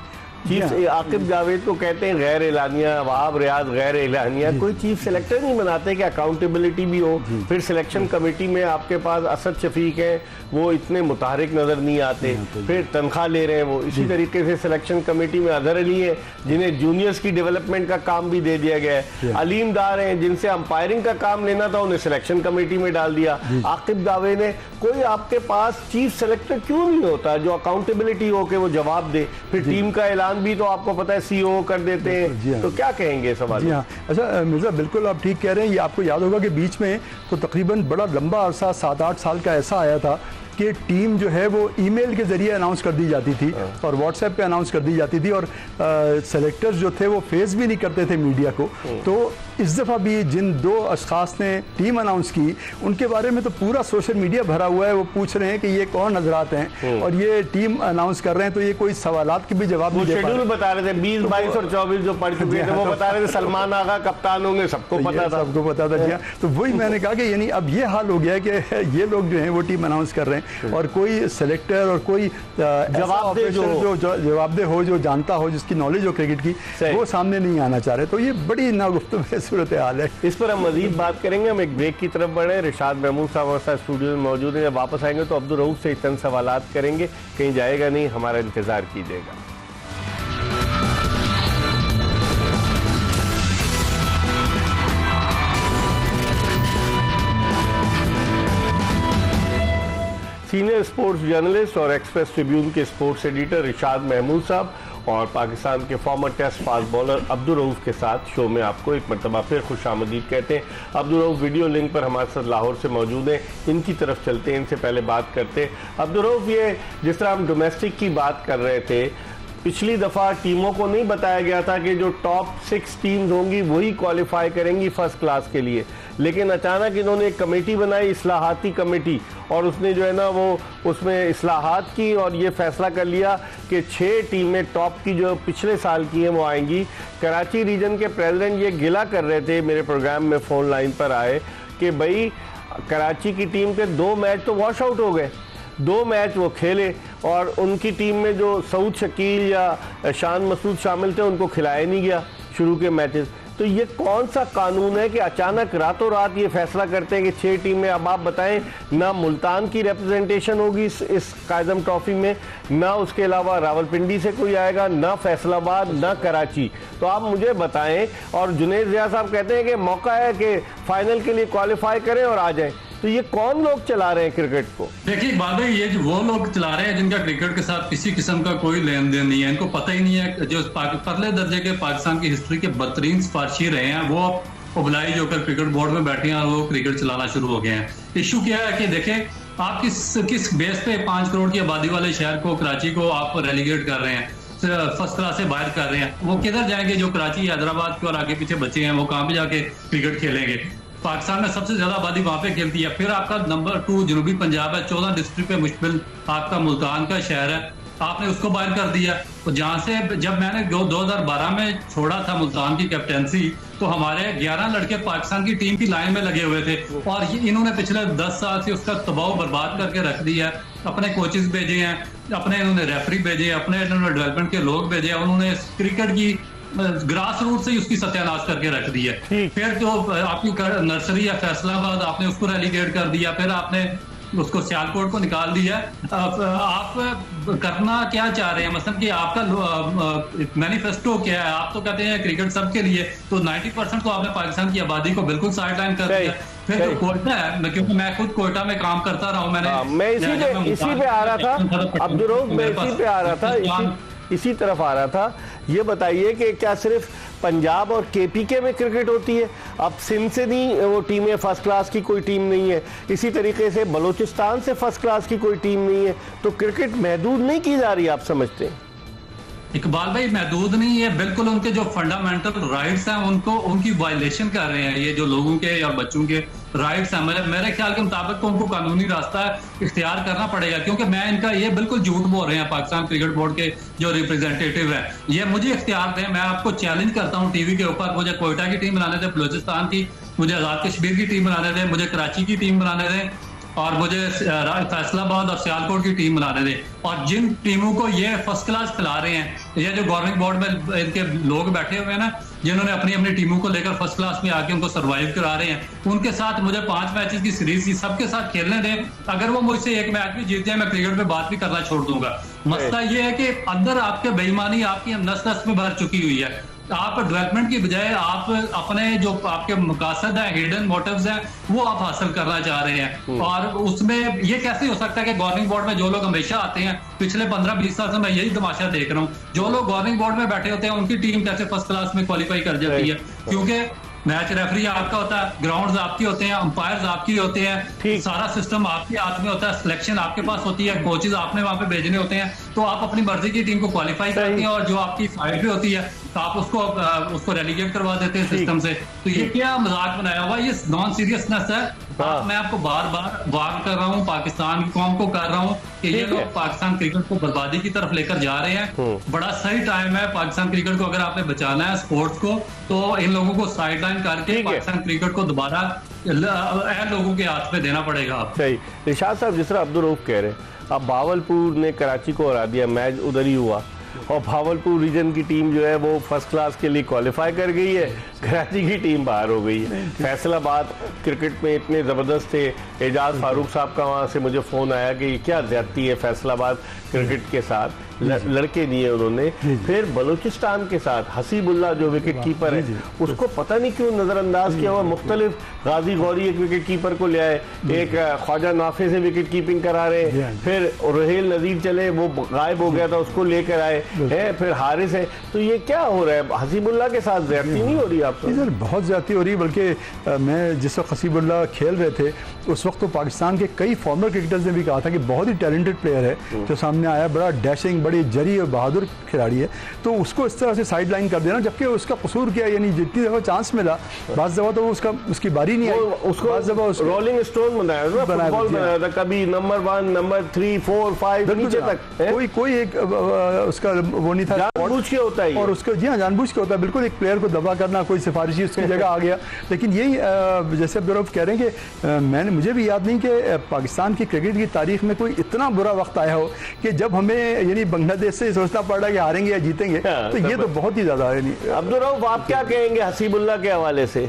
चीफ आकिब जावेद को कहते हैं गैर एलानिया, वहाब रियाज गैर एलानिया, कोई चीफ सेलेक्टर नहीं बनाते कि अकाउंटेबिलिटी भी हो। फिर सिलेक्शन कमेटी में आपके पास असद शफीक है, वो इतने मुतहरिक नजर नहीं आते, फिर तनख्वाह ले रहे हैं वो। इसी तरीके से सिलेक्शन कमेटी में अजहर अली है जिन्हें जूनियर्स की डेवलपमेंट का काम भी दे दिया गया है। अलीम डार हैं जिनसे अंपायरिंग का काम लेना था, उन्हें सिलेक्शन कमेटी में डाल दिया। आकिब जावेद ने, कोई आपके पास चीफ सेलेक्टर क्यों नहीं होता जो अकाउंटेबिलिटी हो के वो जवाब दे? फिर टीम का ऐलान भी तो आपको पता है सीईओ कर देते हैं। तो क्या कहेंगे सवाल? जी हाँ, अच्छा मिर्जा, बिल्कुल आप ठीक कह रहे हैं। ये आपको याद होगा कि बीच में तो तकरीबन बड़ा लंबा अरसा 7-8 साल का ऐसा आया था कि टीम जो है वो ईमेल के ज़रिए अनाउंस कर दी जाती थी और व्हाट्सएप पे अनाउंस कर दी जाती थी और सेलेक्टर्स जो थे वो फेस भी नहीं करते थे मीडिया को। तो इस दफ़ा भी जिन 2 अशखास ने टीम अनाउंस की उनके बारे में तो पूरा सोशल मीडिया भरा हुआ है। वो पूछ रहे हैं कि ये कौन हजरात हैं और ये टीम अनाउंस कर रहे हैं, तो ये कोई सवालात के भी जवाब नहीं दे पा रहे। शेड्यूल बता रहे थे 20, 22 और 24 जो पढ़ चुके थे, वो बता रहे थे सलमान आगा कप्तान होंगे, सबको पता था, सबको पता था। जी हाँ, तो वही मैंने कहा कि यानी अब ये हाल हो गया है कि ये लोग जो हैं वो टीम अनाउंस कर रहे हैं और कोई सेलेक्टर और कोई जवाबदेह हो, जो जानता हो, जिसकी नॉलेज हो क्रिकेट की, वो सामने नहीं आना चाह रहे। तो ये बड़ी नागुफ्तगू सूरत हाल है। इस पर हम मजीद बात करेंगे। हम एक ब्रेक की तरफ बढ़े। रिशाद महमूद साहब हमारे साथ स्टूडियो में मौजूद हैं। जब वापस आएंगे तो अब्दुल रऊफ से चंद सवालात करेंगे। कहीं जाएगा नहीं, हमारा इंतजार कीजिएगा। सीनियर स्पोर्ट्स जर्नलिस्ट और एक्सप्रेस ट्रिब्यून के स्पोर्ट्स एडिटर रिशाद महमूद साहब और पाकिस्तान के former test fast bowler Abdul Rauf के साथ शो में आपको एक मरतबा फिर खुशामदीद कहते हैं। अब्दुल रऊफ वीडियो लिंक पर हमारे साथ लाहौर से मौजूद हैं, इनकी तरफ चलते हैं, इनसे पहले बात करते हैं। अब्दुल रऊफ, ये जिस तरह हम डोमेस्टिक की बात कर रहे थे, पिछली दफ़ा टीमों को नहीं बताया गया था कि जो टॉप 6 टीम्स होंगी वही क्वालिफाई करेंगी फर्स्ट क्लास के लिए, लेकिन अचानक इन्होंने एक कमेटी बनाई, इस्लाहाती कमेटी, और उसने जो है ना वो उसमें इस्लाहात की और ये फैसला कर लिया कि 6 टीमें टॉप की जो पिछले साल की हैं वो आएंगी। कराची रीजन के प्रेसिडेंट ये गिला कर रहे थे, मेरे प्रोग्राम में फ़ोन लाइन पर आए कि भाई कराची की टीम के 2 मैच तो वॉश आउट हो गए, 2 मैच वो खेले और उनकी टीम में जो सऊद शकील या शान मसूद शामिल थे उनको खिलाया नहीं गया शुरू के मैचेस। तो ये कौन सा कानून है कि अचानक रातों रात ये फैसला करते हैं कि 6 टीमें? अब आप बताएं, ना मुल्तान की रिप्रेजेंटेशन होगी इस कायदम ट्रॉफी में, ना उसके अलावा रावलपिंडी से कोई आएगा, ना फैसलाबाद, ना कराची। तो आप मुझे बताएं। और जुनेद ज़िया साहब कहते हैं कि मौका है कि फाइनल के लिए क्वालिफाई करें और आ जाएं। तो ये कौन लोग चला रहे हैं क्रिकेट को? देखिए बात है, ये जो वो लोग चला रहे हैं जिनका क्रिकेट के साथ किसी किस्म का कोई लेन देन नहीं है, इनको पता ही नहीं है। जो पहले दर्जे के पाकिस्तान की हिस्ट्री के बदतरीन सिफारशी रहे हैं वो उबलाई जो कर क्रिकेट बोर्ड में बैठे हैं और वो क्रिकेट चलाना शुरू हो गए हैं। इशू क्या है कि देखें, आप किस बेस पे 5 करोड़ की आबादी वाले शहर को, कराची को आप रेलीगेट कर रहे हैं, फर्स्ट क्लास से बाहर कर रहे हैं। वो किधर जाएंगे? जो कराची, हैदराबाद के और आगे पीछे बच्चे हैं वो कहाँ पे जाके क्रिकेट खेलेंगे? पाकिस्तान में सबसे ज्यादा आबादी वहां पे खेलती है। फिर आपका नंबर 2 जनूबी पंजाब है, 14 डिस्ट्रिक्ट पे मुश्किल आपका मुल्तान का शहर है, आपने उसको बाहर कर दिया। तो जहां से जब मैंने 2012 में छोड़ा था मुल्तान की कैप्टेंसी, तो हमारे 11 लड़के पाकिस्तान की टीम की लाइन में लगे हुए थे और इन्होंने पिछले 10 साल से उसका तबाह बर्बाद करके रख दिया। अपने कोचेस भेजे हैं, अपने इन्होंने रेफरी भेजे, अपने इन्होंने डेवलपमेंट के लोग भेजे, उन्होंने क्रिकेट की ग्रास रूट से ही उसकी सत्यानाश करके रख दी है। फिर जो आपकी नर्सरी या फैसलाबाद, आपने उसको रेलीगेट कर दिया, फिर आपने उसको सियालकोट को निकाल दिया। आप करना क्या चाह रहे हैं? मतलब कि आपका मैनिफेस्टो क्या है? आप तो कहते हैं क्रिकेट सबके लिए, तो 90% तो आपने पाकिस्तान की आबादी को बिल्कुल साइड लाइन कर दिया। फिर जो कोयटा है, क्योंकि मैं खुद कोयटा में काम करता रहा हूँ, मैं इसी पे आ रहा था अब्दुल रऊफ, मैं इसी पे आ रहा था, इसी तरफ आ रहा था। ये बताइए कि क्या सिर्फ पंजाब और केपीके में क्रिकेट होती है? अब सिंध से नहीं वो टीमें फर्स्ट क्लास की कोई टीम नहीं है, इसी तरीके से बलूचिस्तान से फर्स्ट क्लास की कोई टीम नहीं है, तो क्रिकेट महदूद नहीं की जा रही, आप समझते हैं? इकबाल भाई महदूद नहीं है, बिल्कुल उनके जो फंडामेंटल राइट्स हैं उनको उनकी वायलेशन कर रहे हैं ये जो लोगों के या बच्चों के राइट्स हैं। मेरे ख्याल के मुताबिक तो उनको कानूनी रास्ता इख्तियार करना पड़ेगा, क्योंकि मैं इनका ये बिल्कुल झूठ बोल रहे हैं पाकिस्तान क्रिकेट बोर्ड के जो रिप्रेजेंटेटिव हैं, ये मुझे इख्तियार दें, मैं आपको चैलेंज करता हूँ टीवी के ऊपर, मुझे कोयटा की टीम बनाने दें, बलूचिस्तान की, मुझे आजाद कश्मीर की टीम बनाने दें, मुझे कराची की टीम बनाने दें और मुझे फैसलाबाद और सियालकोट की टीम बनाने दें। और जिन टीमों को ये फर्स्ट क्लास खिला रहे हैं, ये जो गवर्निंग बोर्ड में इनके लोग बैठे हुए हैं ना, जिन्होंने अपनी अपनी टीमों को लेकर फर्स्ट क्लास में आके उनको सर्वाइव करा रहे हैं, उनके साथ मुझे 5 मैचेस की सीरीज की सबके साथ खेलने दें। अगर वो मुझसे एक मैच भी जीते हैं, मैं क्रिकेट पे बात भी करना छोड़ दूंगा। मसला ये है कि अंदर आपके बेईमानी आपकी नस नस में भर चुकी हुई है। आप डेवलपमेंट की बजाय आप अपने जो आपके मकासद है, हिडन मोटिव्स हैं, वो आप हासिल करना चाह रहे हैं। और उसमें ये कैसे हो सकता है कि गवर्निंग बोर्ड में जो लोग हमेशा आते हैं, पिछले 15-20 साल से मैं यही तमाशा देख रहा हूँ, जो लोग गवर्निंग बोर्ड में बैठे होते हैं उनकी टीम कैसे फर्स्ट क्लास में क्वालिफाई कर जाती है, क्योंकि मैच रेफरी आपका होता है, ग्राउंड्स आपके होते हैं, अंपायर्स आपके होते हैं, सारा सिस्टम आपके हाथ में होता है, सिलेक्शन आपके पास होती है, कोचेज आपने वहां पे भेजने होते हैं, तो आप अपनी मर्जी की टीम को क्वालिफाई करते हैं और जो आपकी फाइट भी होती है तो आप उसको रेलीगेट करवा देते हैं सिस्टम से। तो ये क्या मजाक बनाया हुआ, ये नॉन सीरियसनेस है। मैं आपको बार बार वार्न कर रहा हूँ, पाकिस्तान की कौम को कर रहा हूँ कि ये लोग पाकिस्तान क्रिकेट को बर्बादी की तरफ लेकर जा रहे हैं। बड़ा सही टाइम है पाकिस्तान क्रिकेट को, अगर आपने बचाना है स्पोर्ट्स को, तो इन लोगों को साइडलाइन करके पाकिस्तान क्रिकेट को दोबारा लोगों के हाथ में देना पड़ेगा। आप सही रिशाद साहब, जिस तरह अब्दुल रऊफ कह रहे हैं, अब भावलपुर ने कराची को हरा दिया, मैच उधर ही हुआ और भावलपुर रीजन की टीम जो है वो फर्स्ट क्लास के लिए क्वालिफाई कर गई है, कराची की टीम बाहर हो गई है। फैसलाबाद क्रिकेट में इतने ज़बरदस्त थे, एजाज फारूक साहब का वहाँ से मुझे फ़ोन आया कि ये क्या ज्यादती है फैसलाबाद क्रिकेट के साथ, लड़के दिए उन्होंने। फिर बलूचिस्तान के साथ हसीबुल्ला जो विकेट कीपर है, उसको पता नहीं क्यों नज़रअंदाज किया हुआ, मुख्तलिफ गाजी गौरी एक विकेट कीपर को ले आए, एक ख्वाजा नाफे से विकेट कीपिंग करा रहे, फिर रोहेल नज़ीर चले, वो गायब हो गया था, उसको लेकर आए हैं, फिर हारिस है। तो ये क्या हो रहा है, हसीबुल्ला के साथ ज्यादती नहीं हो रही आपको? सर बहुत ज्यादती हो रही है, बल्कि मैं जिस वक्त हसीबुल्ला खेल रहे थे उस वक्त तो पाकिस्तान के कई फॉर्मर क्रिकेटर्स ने भी कहा था कि बहुत ही टैलेंटेड प्लेयर है जो सामने आया, बड़ा डैशिंग, बड़ी जरी और बहादुर खिलाड़ी है, तो उसको इस तरह से साइड लाइन कर देना, जबकि उसका कसूर क्या, यानी जितनी दफ़ा चांस मिला बाज़ दफ़ा तो उसकी बारी नहीं आई, उसको रोलिंग स्टोन बनाया था, कभी नंबर 1, नंबर 3, 4, 5 नीचे तक, कोई एक उसका वो नहीं था, जानबूझ के होता है और उसको जी हाँ जानबूझ के होता है, बिल्कुल एक प्लेयर को दबा करना, कोई सिफारिशी उसकी जगह आ गया। लेकिन यही जैसे अब्दुल रऊफ कह रहे हैं कि मुझे भी याद नहीं कि पाकिस्तान की क्रिकेट की तारीख में कोई इतना बुरा वक्त आया हो कि जब हमें यानी बांग्लादेश से सोचना पड़ रहा है कि हारेंगे या जीतेंगे, तो ये तो बहुत ही ज्यादा है। अब्दुल रऊफ आप क्या कहेंगे हसीबुल्ला के हवाले से?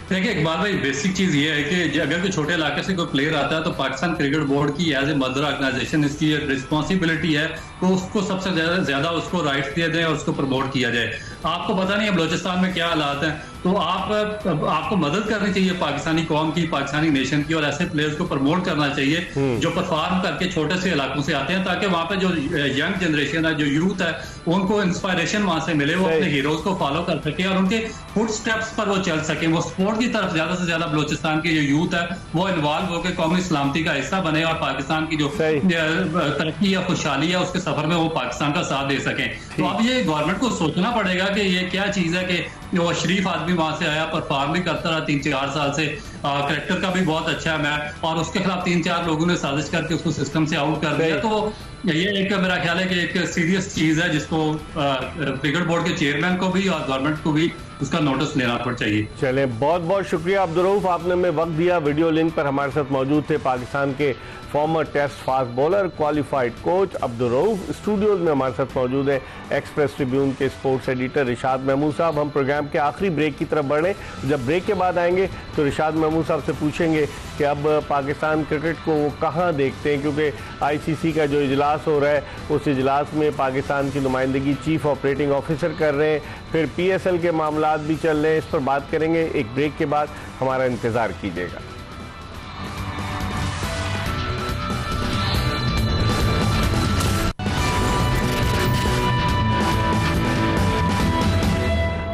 देखिए इकबाल भाई, बेसिक चीज ये है कि अगर कोई छोटे इलाके से कोई प्लेयर आता है तो पाकिस्तान क्रिकेट बोर्ड की एज ए मदर ऑर्गेनाइजेशन इसकी रिस्पॉन्सिबिलिटी है तो उसको सबसे ज्यादा उसको राइट्स दिए जाए और उसको प्रमोट किया जाए। आपको पता नहीं है बलूचिस्तान में क्या हालात हैं, तो आपको मदद करनी चाहिए पाकिस्तानी कौम की, पाकिस्तानी नेशन की, और ऐसे प्लेयर्स को प्रमोट करना चाहिए जो परफॉर्म करके छोटे से इलाकों से आते हैं, ताकि वहाँ पे जो यंग जनरेशन है, जो यूथ है, उनको इंस्पायरेशन वहां से मिले, वो अपने हीरोज को फॉलो कर सके और उनके फुट स्टेप्स पर वो चल सके, वो स्पोर्ट की तरफ ज्यादा से ज्यादा बलूचिस्तान के जो यूथ है वो इन्वॉल्व होकर कौमी सलामती का हिस्सा बने और पाकिस्तान की जो तरक्की या खुशहाली है उसके सफर में वो पाकिस्तान का साथ दे सकें। तो अब ये गवर्नमेंट को सोचना पड़ेगा कि ये क्या चीज है कि वो शरीफ आदमी वहां से आया, परफॉर्म भी करता रहा 3-4 साल से, करेक्टर का भी बहुत अच्छा है मैं, और उसके खिलाफ 3-4 लोगों ने साजिश करके उसको सिस्टम से आउट कर दिया। तो ये एक मेरा ख्याल है कि एक सीरियस चीज है जिसको क्रिकेट बोर्ड के चेयरमैन को भी और गवर्नमेंट को भी उसका नोटिस लेना पड़ चाहिए। चले, बहुत बहुत शुक्रिया अब्दुल रऊफ, आपने हमें वक्त दिया। वीडियो लिंक पर हमारे साथ मौजूद थे पाकिस्तान के former test fast bowler, qualified coach Abdul Rauf. Studios में हमारे साथ मौजूद है एक्सप्रेस ट्रिब्यून के स्पोर्ट्स एडिटर रिशाद महमूद साहब। हम प्रोग्राम के आखिरी ब्रेक की तरफ बढ़ रहे हैं। जब ब्रेक के बाद आएंगे तो रिशाद महमूद साहब से पूछेंगे कि अब पाकिस्तान क्रिकेट को वो कहाँ देखते हैं, क्योंकि ICC का जो इजलास हो रहा है उस इजलास में पाकिस्तान की नुमाइंदगी चीफ ऑपरेटिंग ऑफिसर कर रहे हैं, फिर PSL के मामलात भी चल रहे हैं, इस पर बात करेंगे। एक ब्रेक के बाद हमारा इंतज़ार कीजिएगा।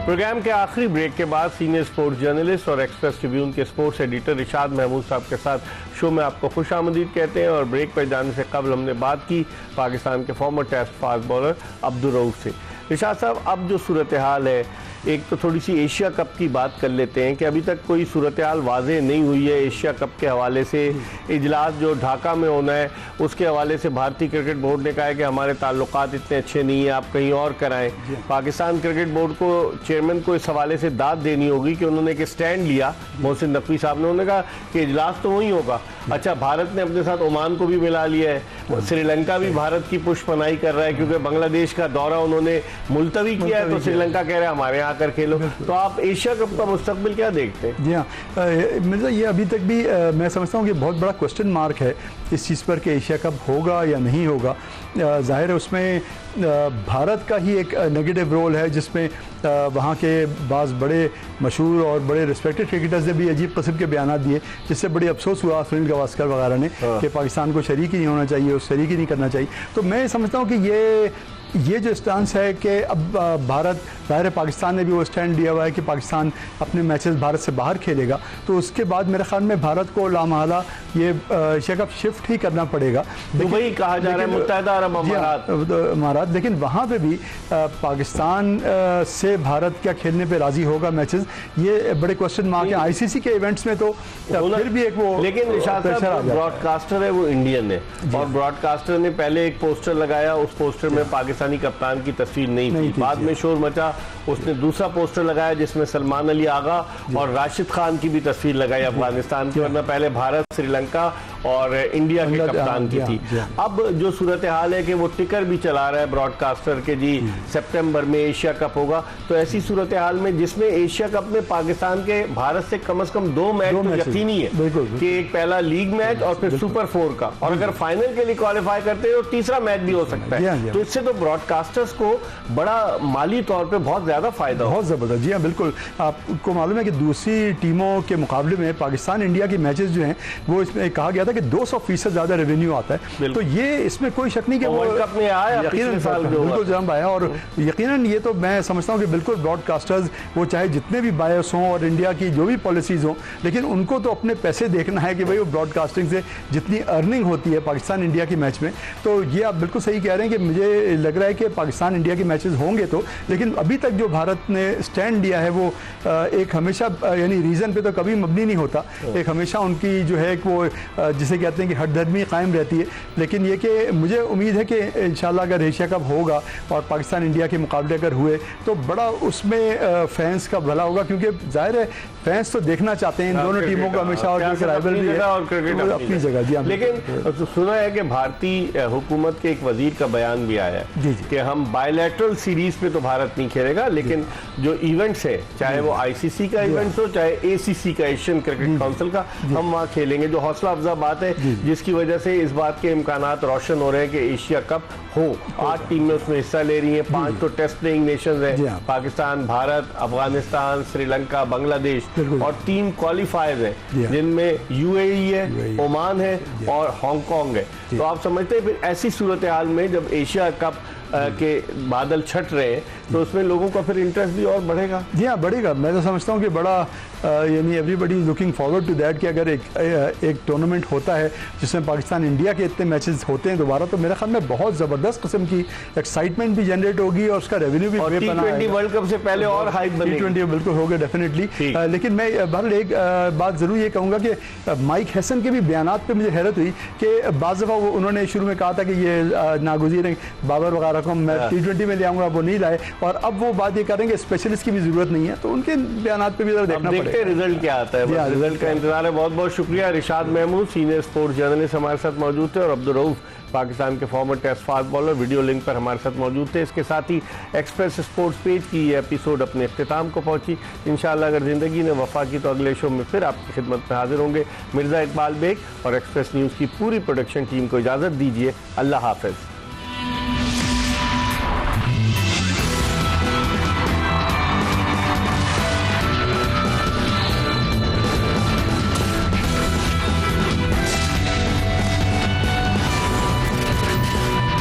प्रोग्राम के आखिरी ब्रेक के बाद सीनियर स्पोर्ट्स जर्नलिस्ट और एक्सप्रेस ट्रिब्यून के स्पोर्ट्स एडिटर रिशाद महमूद साहब के साथ शो में आपको खुशामदीद कहते हैं। और ब्रेक पर जाने से कबल हमने बात की पाकिस्तान के former test fast bowler Abdul Rauf से। रिशाद साहब, अब जो सूरत हाल है, एक तो थोड़ी सी एशिया कप की बात कर लेते हैं कि अभी तक कोई सूरत हाल वाज़ेह नहीं हुई है एशिया कप के हवाले से। इजलास जो ढाका में होना है उसके हवाले से भारतीय क्रिकेट बोर्ड ने कहा है कि हमारे ताल्लुकात इतने अच्छे नहीं हैं, आप कहीं और कराएं। पाकिस्तान क्रिकेट बोर्ड को चेयरमैन को इस हवाले से दाद देनी होगी कि उन्होंने एक स्टैंड लिया। मोहसिन नकवी साहब ने उन्होंने कहा कि इजलास तो वही होगा। अच्छा, भारत ने अपने साथ ओमान को भी मिला लिया है, श्रीलंका भी भारत की पुष्पनाई कर रहा है क्योंकि बांग्लादेश का दौरा उन्होंने मुलतवी किया है, तो श्रीलंका कह रहे हैं हमारे यहाँ आकर खेलो। तो आप एशिया कप का मुस्तकबिल क्या देखते हैं? जी हाँ, मिर्जा, ये अभी तक भी मैं समझता हूँ कि बहुत बड़ा क्वेश्चन मार्क है इस चीज़ पर कि एशिया कप होगा या नहीं होगा। जाहिर है उसमें भारत का ही एक नेगेटिव रोल है, जिसमें वहाँ के बाज़ बड़े मशहूर और बड़े रिस्पेक्टेड क्रिकेटर्स ने भी अजीब किस्म के बयान दिए, जिससे बड़ी अफसोस हुआ सुनील गावस्कर वगैरह ने कि पाकिस्तान को शरीक ही नहीं होना चाहिए, उस शरीक ही नहीं करना चाहिए। तो मैं समझता हूँ कि ये जो स्टांस है कि अब भारत, ज़ाहिर है पाकिस्तान ने भी वो स्टैंड लिया हुआ है कि पाकिस्तान अपने मैचेस भारत से बाहर खेलेगा, तो उसके बाद मेरे ख्याल में भारत को लामहला ये एशिया कप शिफ्ट ही करना पड़ेगा। दुबई कहा जा रहा है, मुत्तहिदा अरब अमारात, लेकिन वहाँ पे भी पाकिस्तान से भारत क्या खेलने पे राज़ी होगा मैचेस, ये बड़े क्वेश्चन मार्क है। आईसीसी के इवेंट्स में तो फिर भी एक वो, लेकिन ब्रॉडकास्टर है वो इंडियन है, और ब्रॉडकास्टर ने पहले एक पोस्टर लगाया, उस पोस्टर में पाकिस्तानी कप्तान की तस्वीर नहीं थी। बाद में शोर मचा, उसने दूसरा पोस्टर लगाया जिसमें सलमान अली आगा और राशिद खान की भी तस्वीर लगाई अफगानिस्तान की, वरना पहले भारत, श्रीलंका और इंडिया के कप्तान की थी। अब जो सूरत हाल है कि वो टिकर भी चला रहा है ब्रॉडकास्टर के जी सितंबर में एशिया कप होगा, तो ऐसी सूरत हाल में जिसमें एशिया कप में पाकिस्तान के भारत से कम 2 मैच तो यकीनी है कि एक पहला लीग मैच और फिर सुपर 4 का, और अगर फाइनल के लिए क्वालिफाई करते हैं तो तीसरा मैच भी हो सकता है। तो इससे तो ब्रॉडकास्टर्स को बड़ा माली तौर पे बहुत ज्यादा फायदा, बहुत जबरदस्त। जी हाँ, बिल्कुल। आपको मालूम है कि दूसरी टीमों के मुकाबले में पाकिस्तान इंडिया की मैचेस जो हैं वो इसमें कहा गया था कि 200% ज्यादा रेवेन्यू आता है, तो ये इसमें कोई शक नहीं कि वो वर्ल्ड कप में आया, यकीनन बिल्कुल जंप आया। और यकीनन ये तो मैं समझता हूँ कि बिल्कुल ब्रॉडकास्टर्स वो चाहे जितने भी बायस हों और इंडिया की जो भी पॉलिसीज हों, लेकिन उनको तो अपने पैसे देखना है कि भाई वो ब्रॉडकास्टिंग से जितनी अर्निंग होती है पाकिस्तान इंडिया की मैच में। तो ये आप बिल्कुल सही कह रहे हैं कि मुझे लग रहा है कि पाकिस्तान इंडिया के मैचेस होंगे तो, लेकिन अभी तक जो भारत ने स्टैंड लिया है वो एक हमेशा यानी रीज़न पे तो कभी मबनी नहीं होता, एक हमेशा उनकी जो है वो जिसे कहते हैं कि हठधर्मी कायम रहती है। लेकिन ये कि मुझे उम्मीद है कि इंशाल्लाह अगर एशिया कप होगा और पाकिस्तान इंडिया के मुकाबले अगर हुए तो बड़ा उसमें फैंस का भला होगा, क्योंकि जाहिर है फैंस तो देखना चाहते हैं इन दोनों टीमों को हमेशा, और राइवल भी है और क्रिकेट अपनी जगह। जी, लेकिन सुना है कि भारतीय हुकूमत के एक वजीर का बयान भी आया है कि हम बायलैटरल सीरीज पे तो भारत नहीं खेलेगा, लेकिन जो इवेंट्स है, चाहे वो आईसीसी का इवेंट्स हो चाहे एसीसी का, एशियन क्रिकेट काउंसिल का, हम वहाँ खेलेंगे। जो हौसला अफजा बात है जिसकी वजह से इस बात के इम्कानात रोशन हो रहे हैं कि एशिया कप हो। 8 टीमें उसमें हिस्सा ले रही हैं, 5 तो टेस्ट प्लेइंग नेशंस हैं, पाकिस्तान, भारत, अफगानिस्तान, श्रीलंका, बांग्लादेश, और 3 क्वालिफायर्स हैं जिनमें यूएई है, ओमान है और हांगकांग है। तो आप समझते हैं फिर ऐसी सूरत हाल में जब एशिया कप के बादल छट रहे हैं तो उसमें लोगों का फिर इंटरेस्ट भी और बढ़ेगा। जी हाँ, बढ़ेगा। मैं तो समझता हूँ कि बड़ा यानी everybody is looking forward to that कि अगर एक टूर्नामेंट होता है जिसमें पाकिस्तान इंडिया के इतने मैचेस होते हैं दोबारा, तो मेरे ख्याल में बहुत ज़बरदस्त किस्म की एक्साइटमेंट भी जनरेट होगी और उसका रेवेन्यू भी T20 वर्ल्ड कप से पहले और हाइप बनेगी। T20 बिल्कुल होगा डेफिनेटली। लेकिन मैं बहरहाल एक बात ज़रूर ये कहूँगा कि माइक हैसन के भी बयानात पे मुझे हैरत हुई कि बाज़ दफ़ा उन्होंने शुरू में कहा था कि ये नागुज़ीर बाबर वगैरह को मैं T20 में ले आऊँगा, वो नहीं लाए, और अब वो बात ये करेंगे स्पेशलिस्ट की भी ज़रूरत नहीं है, तो उनके बयानात पे भी देखना पड़ेगा। रिजल्ट क्या आता है, रिजल्ट का इंतजार है। बहुत बहुत शुक्रिया। Rishad Mahmood senior sports journalist हमारे साथ मौजूद थे, और अब्दुल रऊफ पाकिस्तान के former test fast bowler video link पर हमारे साथ मौजूद थे। इसके साथ ही एक्सप्रेस स्पोर्ट्स पेज की ये एपिसोड अपने इख्तिताम को पहुंची। इंशाअल्लाह अगर ज़िंदगी ने वफा की तो अगले शो में फिर आपकी खिदमत में हाजिर होंगे। मिर्ज़ा इकबाल बेग और एक्सप्रेस न्यूज़ की पूरी प्रोडक्शन टीम को इजाज़त दीजिए। अल्लाह हाफ़िज़।